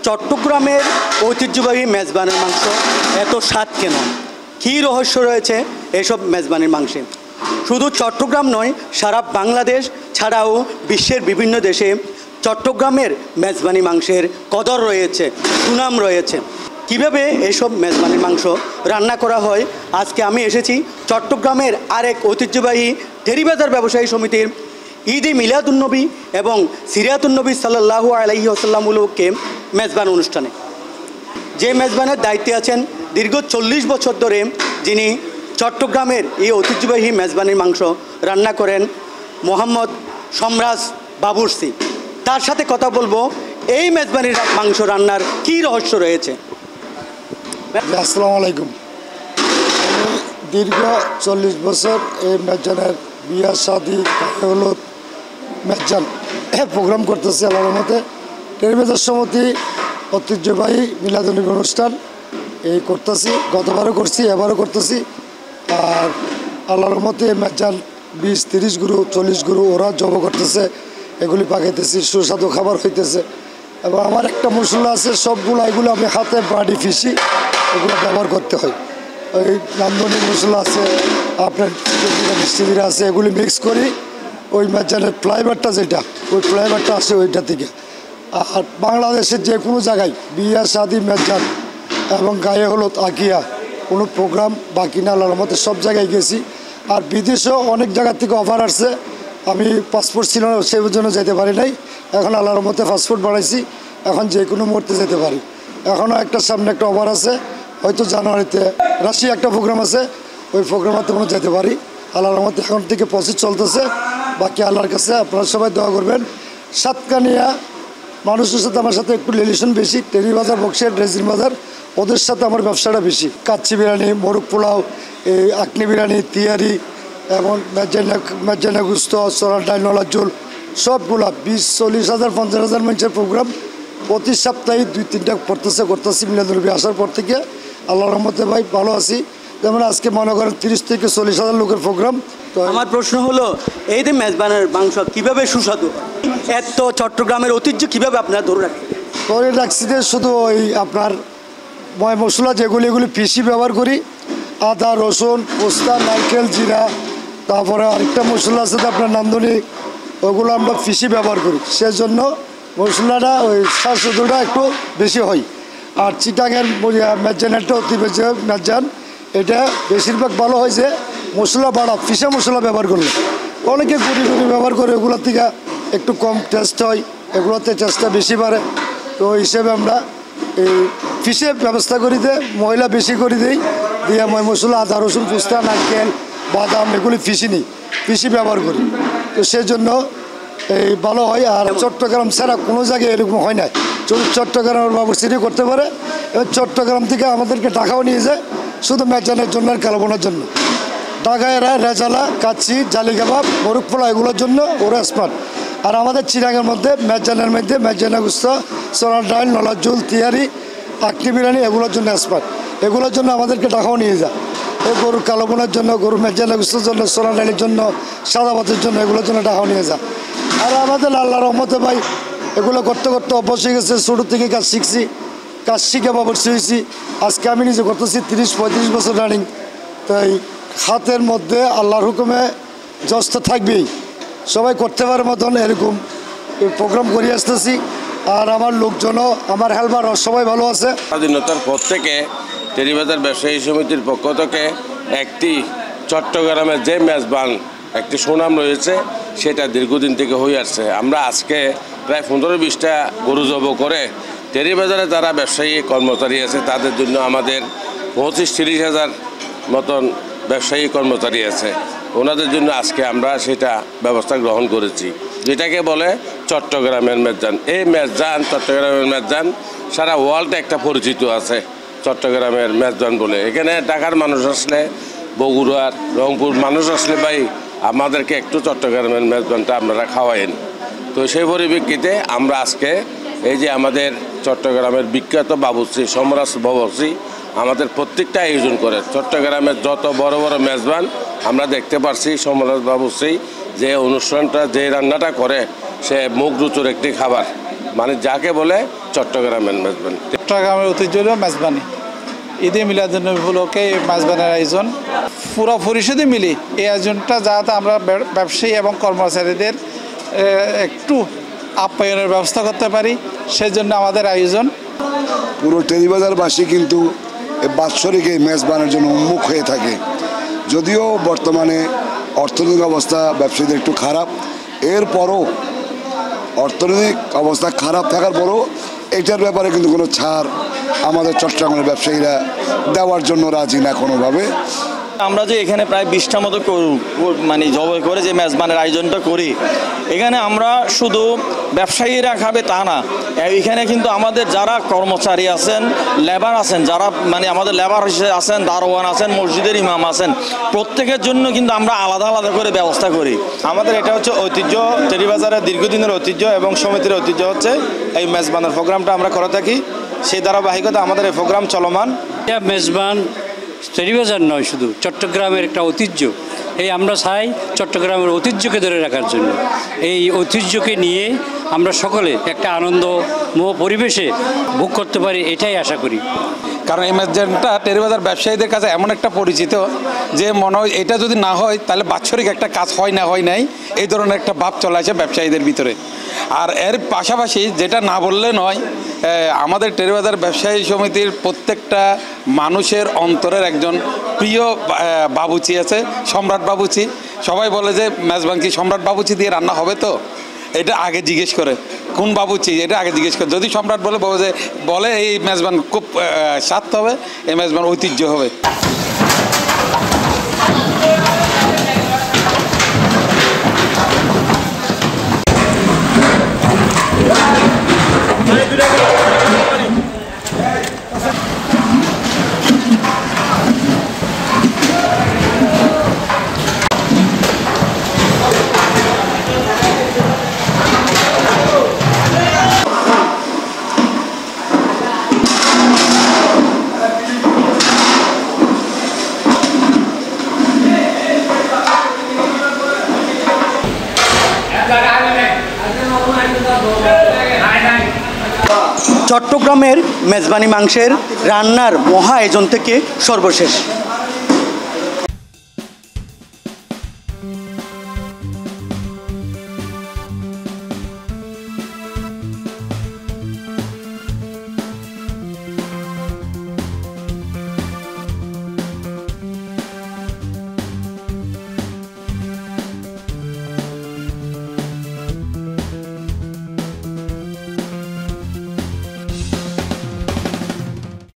চট্টগ্রামের ঐতিহ্যবাহী মেজবানের মাংস এত স্বাদ কেন? কী রহস্য রয়েছে এসব মেজবানের মাংসে? শুধু চট্টগ্রাম নয়, সারা বাংলাদেশ ছাড়াও বিশ্বের বিভিন্ন দেশে চট্টগ্রামের মেজবানি মাংসের কদর রয়েছে, সুনাম রয়েছে। কিভাবে এসব মেজবানির মাংস রান্না করা হয়, আজকে আমি এসেছি চট্টগ্রামের আরেক ঐতিহ্যবাহী টেরিবাজার ব্যবসায়ী সমিতির ঈদে মিলাদুন্নবী এবং সিরাতুন্নবী সাল্লাল্লাহু আলাইহি ওয়াসাল্লাম উপলক্ষে মেজবান অনুষ্ঠানে। যে মেজবানের দায়িত্বে আছেন দীর্ঘ 40 বছর ধরে, যিনি চট্টগ্রামের এই ঐতিহ্যবাহী মেজবানির মাংস রান্না করেন, মোহাম্মদ সম্রাজ বাবুর্চি। তার সাথে কথা বলবো এই মেজবানির মাংস রান্নার কী রহস্য রয়েছে। আসসালামু আলাইকুম। আমি দীর্ঘ 40 বছর এই মেজবানের বিয়া শাদি হলুদ মেজবান প্রোগ্রাম করতেছি। আল্লাহর রহমতে টেরিবাজার সমিতি ঐতিহ্যবাহী মিলাদুন্নবী অনুষ্ঠান এই করতেছি, গতবারও করছি, এবারও করতেছি। আর আল্লাহর রহমতে মেজবান 20-30 গুরু 40 গুরু ওরা জব করতেছে, এগুলি পাকাইতেছি, সুস্বাদু খাবার হইতেছে। এবং আমার একটা মশলা আছে, সবগুলো এগুলো আমি হাতে বাড়ি ফিসি এগুলো ব্যবহার করতে হয়। ওই নান্দনী মশলা আছে, আপনার মিষ্টিরা আছে, এগুলি মিক্স করি। ওই মেজবানের ফ্লেভারটা যেটা, ওই ফ্লেভারটা আসে ওইটা থেকে। আর বাংলাদেশের যে কোনো জায়গায় বিয়া শাদি মেজবান এবং গায়ে হলুদ আকিয়া কোনো প্রোগ্রাম বাকি না, আল্লাহর রহমতে সব জায়গায় গেছি। আর বিদেশেও অনেক জায়গার থেকে অফার আসছে। আমি পাসপোর্ট ছিল না, সেই জন্য যেতে পারি নাই। এখন আল্লাহর রহমতে পাসপোর্ট বাড়াইছি, এখন যে কোনো মুহূর্তে যেতে পারি। এখনও একটা সামনে একটা অফার আছে, হয়তো জানুয়ারিতে রাশিয়া একটা প্রোগ্রাম আছে, ওই প্রোগ্রামে মনে যেতে পারি। আল্লাহর রহমতে এখন থেকে প্রসেস চলতেছে। বাকি আল্লাহর কাছে আপনারা সবাই দোয়া করবেন। সাতকানিয়া মানুষের সাথে আমার সাথে একটু রিলেশন বেশি। টেরিবাজার, বক্সিয়া, ড্রেসিং বাজার, ওদের সাথে আমার ব্যবসাটা বেশি। কাচ্চি বিরিয়ানি, মোরগ পোলাও, এই আকনি বিরিয়ানি, তিয়ারি এবং মেজবানা গুস্ত, চড়ার ডাল, নলার ঝোল, সবগুলা 20-40 হাজার 50 হাজার মানুষের প্রোগ্রাম প্রতি সপ্তাহে 2-3টা করতেছি মিলাদুন্নবী আসার পর থেকে। আল্লাহর রহমতে ভাই ভালো আছি। যেমন আজকে মনে করেন 30 থেকে 40 হাজার লোকের প্রোগ্রাম। তো আমার প্রশ্ন হলো, এই যে মেজবানের মাংস কীভাবে সুস্বাদু, এত চট্টগ্রামের ঐতিহ্য কীভাবে আপনারা ধরে রাখছি যে শুধু ওই আপনার ময় মশলা যেগুলি এগুলি পিসি ব্যবহার করি, আদা, রসুন, পোস্তা, নারকেল, জিরা, তারপরে আরেকটা মশলা আছে তো আপনার নান্দনী, ওগুলো আমরা পিসি ব্যবহার করি। সেজন্য মশলাটা ওই স্বাস্থ্যটা একটু বেশি হয়। আর চিটাঙের মেজবানটা অতি বেশি মেজবান, এটা বেশিরভাগ ভালো হয় যে মশলা বাড়া পিসা মশলা ব্যবহার করলে। অনেকে গুঁড়ি ব্যবহার করে, ওগুলোর থেকে একটু কম টেস্ট হয়, এগুলোতে টেস্টটা বেশি বাড়ে। তো ওই হিসেবে আমরা এই ফিসের ব্যবস্থা করি, দিয়ে ময়লা বেশি করে দিই, দিয়ে ময় মশলা, আদা, রসুন, পোস্তা, নারকেল, বাদাম এগুলি পিসি ব্যবহার করি। তো সেজন্য এই ভালো হয়। আর চট্টগ্রাম ছাড়া কোনো জায়গায় এরকম হয় না। চট্টগ্রামের বাবুর্চিও করতে পারে। এবার চট্টগ্রাম থেকে আমাদেরকে ঢাকাও নিয়ে যায় শুধু মেজবানের জন্য আর কালাবোনার জন্য। ঢাকায় এরা রেজালা, কাচ্চি, জালি কাবাব, মোরগ পোলা এগুলোর জন্য ওরা স্মার্ট। আর আমাদের চিরাঙের মধ্যে মেজবানা গুস্ত, চড়ার ডাল, নলার ঝোল, তিয়ারি, আকনি বিরিয়ানি এগুলোর জন্য স্মার্ট। এগুলোর জন্য আমাদেরকে ঢাকাও নিয়ে যায়। এই গরুর কালোবোনার জন্য, গরুর মেজবানা গুস্তর জন্য, চড়ার ডালের জন্য, সাদা ভাতের জন্য এগুলোর জন্য ঢাকাও নিয়ে যায়। আর আমাদের আল্লাহর রহমতে ভাই এগুলো করতে করতে অভ্যাস হয়ে গেছে। ছোটো থেকে কাজ শিখছি, কাজ শিখে বাবুর্চি হয়েছি। আজকে আমি নিজে করতেছি 30-35 বছর রানিং। তাই হাতের মধ্যে আল্লাহর হুকুমে যস্ত থাকবেই, সবাই করতে পারার মতন এরকম প্রোগ্রাম করে আসতেছি। আর আমার লোকজনও, আমার হেল্পার সবাই ভালো আছে। স্বাধীনতার পর থেকে টেরিবাজার ব্যবসায়ী সমিতির পক্ষ থেকে একটি চট্টগ্রামের যে মেজবান একটি সুনাম রয়েছে, সেটা দীর্ঘদিন থেকে হয়ে আসছে। আমরা আজকে প্রায় 15-20টা গরু জব করে টেরিবাজারে যারা ব্যবসায়ী কর্মচারী আছে তাদের জন্য আমাদের 25-30 হাজার মতন ব্যবসায়ী কর্মচারী আছে, ওনাদের জন্য আজকে আমরা সেটা ব্যবস্থা গ্রহণ করেছি, যেটাকে বলে চট্টগ্রামের মেজবান। এই মেজবান, চট্টগ্রামের মেজবান সারা ওয়ার্ল্ডে একটা পরিচিত আছে চট্টগ্রামের মেজবান বলে। এখানে ঢাকার মানুষ আসলে, বগুড়ার, রংপুর মানুষ আসলে ভাই আমাদেরকে একটু চট্টগ্রামের মেজবানটা আপনারা খাওয়াইন। তো সেই পরিপ্রেক্ষিতে আমরা আজকে এই যে আমাদের চট্টগ্রামের বিখ্যাত বাবুর্চি সম্রাজ বাবুর্চি আমাদের প্রত্যেকটা আয়োজন করে। চট্টগ্রামের যত বড় বড় মেজবান আমরা দেখতে পারছি, সম্রাজ বাবুর্চি যে অনুষ্ঠানটা, যে রান্নাটা করে, সে মুখ রুচুর একটি খাবার, মানে যাকে বলে চট্টগ্রামের মেজবান। চট্টগ্রামের ঐতিহ্য হলো মেজবানি। ঈদে মিলাদুন্নবী উপলক্ষে এই মেজবানের আয়োজন পুরো পরিষদে মিলে এই আয়োজনটা যাতে আমরা ব্যবসায়ী এবং কর্মচারীদের একটু আপ্যায়নের ব্যবস্থা করতে পারি, সেই জন্য আমাদের আয়োজন। পুরো টেরিবাজারবাসী কিন্তু বাৎসরিক এই মেজবানের জন্য উন্মুখ হয়ে থাকে। যদিও বর্তমানে অর্থনৈতিক অবস্থা ব্যবসায়ীদের একটু খারাপ, এরপরও অর্থনৈতিক অবস্থা খারাপ থাকার পরও এটার ব্যাপারে কিন্তু কোনো ছাড় আমাদের চট্টগ্রামের ব্যবসায়ীরা দেওয়ার জন্য রাজি না কোনোভাবে। আমরা যে এখানে প্রায় 20টা মতো মানে জবাই করে যে মেজবানের আয়োজনটা করি, এখানে আমরা শুধু ব্যবসায়ীরা খাবে তা না, এখানে কিন্তু আমাদের যারা কর্মচারী আছেন, লেবার আছেন, যারা মানে আমাদের লেবার হিসেবে আছেন, দারোয়ান আছেন, মসজিদের ইমাম আছেন, প্রত্যেকের জন্য কিন্তু আমরা আলাদা আলাদা করে ব্যবস্থা করি। আমাদের এটা হচ্ছে ঐতিহ্য, টেরিবাজারের দীর্ঘদিনের ঐতিহ্য এবং সমিতির ঐতিহ্য হচ্ছে এই মেজবানের প্রোগ্রামটা আমরা করে থাকি। সেই ধারাবাহিকতা আমাদের এই প্রোগ্রাম চলমান। মেজবান টেরিবাজার নয়, শুধু চট্টগ্রামের একটা ঐতিহ্য। এই আমরা চাই চট্টগ্রামের ঐতিহ্যকে ধরে রাখার জন্য, এই ঐতিহ্যকে নিয়ে আমরা সকলে একটা আনন্দময় পরিবেশে ভোগ করতে পারি, এটাই আশা করি। কারণ এই মেজবানটা টেরিবাজার ব্যবসায়ীদের কাছে এমন একটা পরিচিত যে মনে হয় এটা যদি না হয় তাহলে বাৎসরিক একটা কাজ হয় নাই, এই ধরনের একটা ভাব চলে আসে ব্যবসায়ীদের ভিতরে। আর এর পাশাপাশি যেটা না বললে নয়, আমাদের টেরিবাজার ব্যবসায়ী সমিতির প্রত্যেকটা মানুষের অন্তরের একজন প্রিয় বাবুচি আছে, সম্রাট বাবুচি। সবাই বলে যে মেজবান কি সম্রাট বাবুচি দিয়ে রান্না হবে? তো এটা আগে জিজ্ঞেস করে কোন বাবুচি, এটা আগে জিজ্ঞেস করে। যদি সম্রাট বলে এই মেজবান খুব স্বাদ হবে, এই মেজবান ঐতিহ্য হবে। চট্টগ্রামের মেজবানি মাংসের রান্নার মহা আয়োজন থেকে সর্বশেষ।